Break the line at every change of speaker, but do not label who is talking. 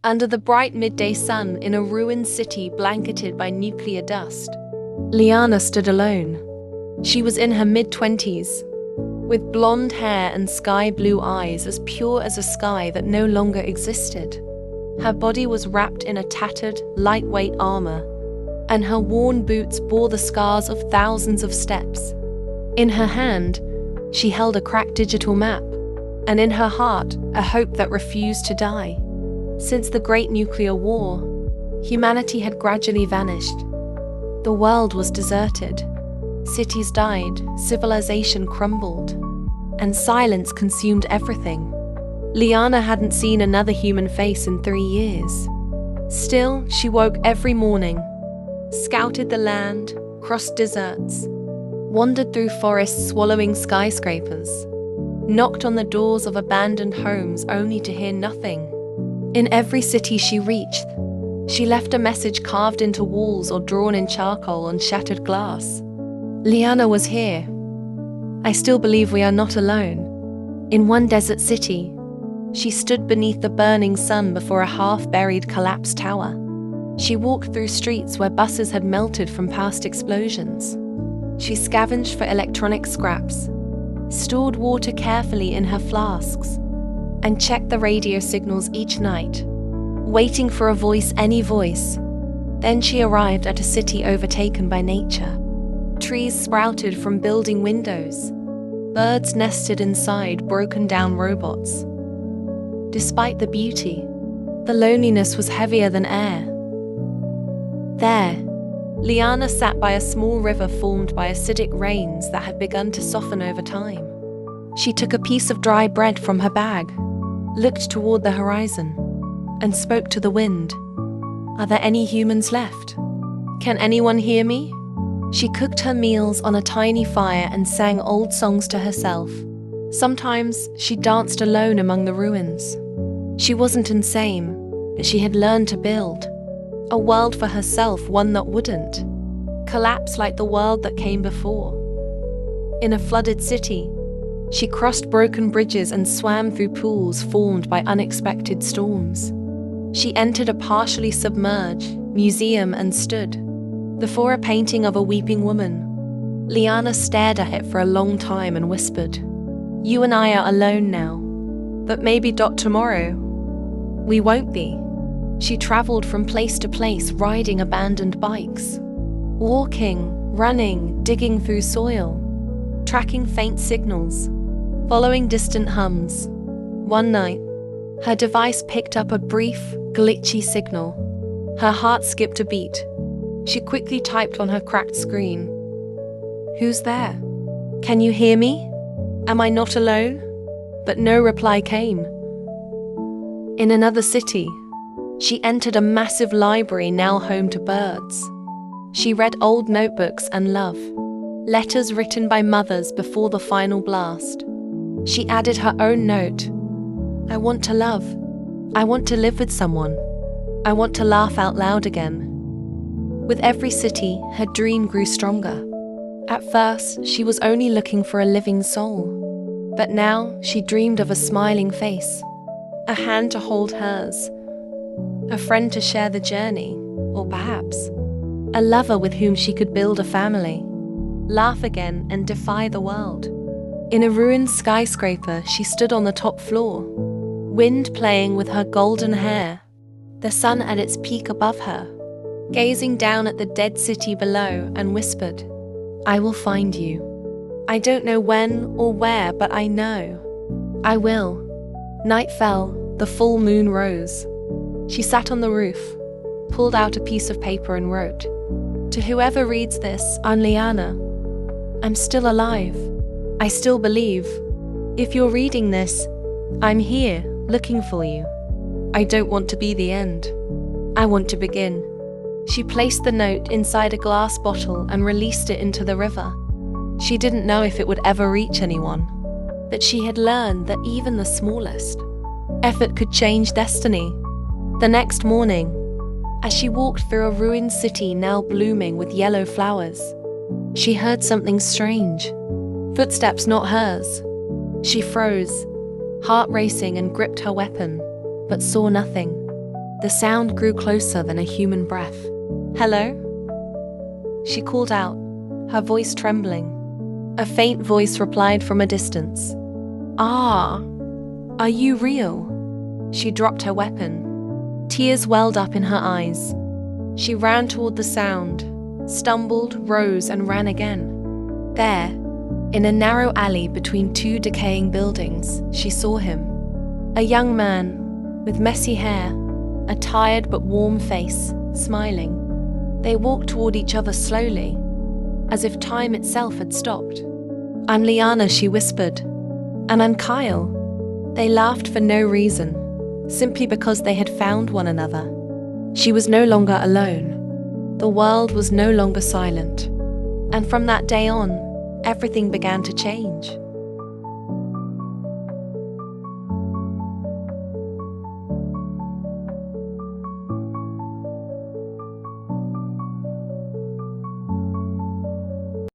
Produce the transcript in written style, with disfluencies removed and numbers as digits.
under the bright midday sun in a ruined city blanketed by nuclear dust. Liana stood alone. She was in her mid-20s, with blonde hair and sky-blue eyes as pure as a sky that no longer existed. Her body was wrapped in a tattered, lightweight armor, and her worn boots bore the scars of thousands of steps. In her hand, she held a cracked digital map, and in her heart, a hope that refused to die. Since the Great Nuclear War, humanity had gradually vanished. The world was deserted. Cities died, civilization crumbled, and silence consumed everything. Liana hadn't seen another human face in 3 years. Still, she woke every morning, scouted the land, crossed deserts, wandered through forests swallowing skyscrapers, knocked on the doors of abandoned homes only to hear nothing. In every city she reached, she left a message carved into walls or drawn in charcoal on shattered glass. Liana was here. I still believe we are not alone. In one desert city, she stood beneath the burning sun before a half-buried collapsed tower. She walked through streets where buses had melted from past explosions. She scavenged for electronic scraps, stored water carefully in her flasks, and checked the radio signals each night, waiting for a voice, any voice. Then she arrived at a city overtaken by nature. Trees sprouted from building windows. Birds nested inside broken-down robots. Despite the beauty, the loneliness was heavier than air. There, Liana sat by a small river formed by acidic rains that had begun to soften over time. She took a piece of dry bread from her bag, looked toward the horizon, and spoke to the wind. Are there any humans left? Can anyone hear me? She cooked her meals on a tiny fire and sang old songs to herself. Sometimes she danced alone among the ruins. She wasn't insane, but she had learned to build a world for herself, one that wouldn't collapse like the world that came before. In a flooded city, she crossed broken bridges and swam through pools formed by unexpected storms. She entered a partially submerged museum and stood before a painting of a weeping woman. Liana stared at it for a long time and whispered, "You and I are alone now, but maybe tomorrow we won't be." She traveled from place to place, riding abandoned bikes, walking, running, digging through soil, tracking faint signals, following distant hums. One night, her device picked up a brief, glitchy signal. Her heart skipped a beat. She quickly typed on her cracked screen, "Who's there? Can you hear me? Am I not alone?" But no reply came. In another city, she entered a massive library now home to birds. She read old notebooks and love, letters written by mothers before the final blast. She added her own note. "I want to love. I want to live with someone. I want to laugh out loud again." With every city, her dream grew stronger. At first, she was only looking for a living soul. But now, she dreamed of a smiling face, a hand to hold hers, a friend to share the journey, or perhaps a lover with whom she could build a family, laugh again, and defy the world. In a ruined skyscraper, she stood on the top floor, wind playing with her golden hair, the sun at its peak above her, gazing down at the dead city below, and whispered, "I will find you. I don't know when or where, but I know I will." Night fell, the full moon rose. She sat on the roof, pulled out a piece of paper and wrote, "To whoever reads this, I'm Liana. I'm still alive. I still believe. If you're reading this, I'm here, looking for you. I don't want to be the end. I want to begin." She placed the note inside a glass bottle and released it into the river. She didn't know if it would ever reach anyone, but she had learned that even the smallest effort could change destiny. The next morning, as she walked through a ruined city now blooming with yellow flowers, she heard something strange. Footsteps not hers. She froze, heart racing, and gripped her weapon, but saw nothing. The sound grew closer than a human breath. "Hello?" She called out, her voice trembling. A faint voice replied from a distance. "Ah, are you real?" She dropped her weapon. Tears welled up in her eyes. She ran toward the sound, stumbled, rose, and ran again. There, in a narrow alley between two decaying buildings, she saw him. A young man, with messy hair, a tired but warm face, smiling. They walked toward each other slowly, as if time itself had stopped. "I'm Liana," she whispered. "And I'm Kyle." They laughed for no reason, simply because they had found one another. She was no longer alone. The world was no longer silent. And from that day on, everything began to change.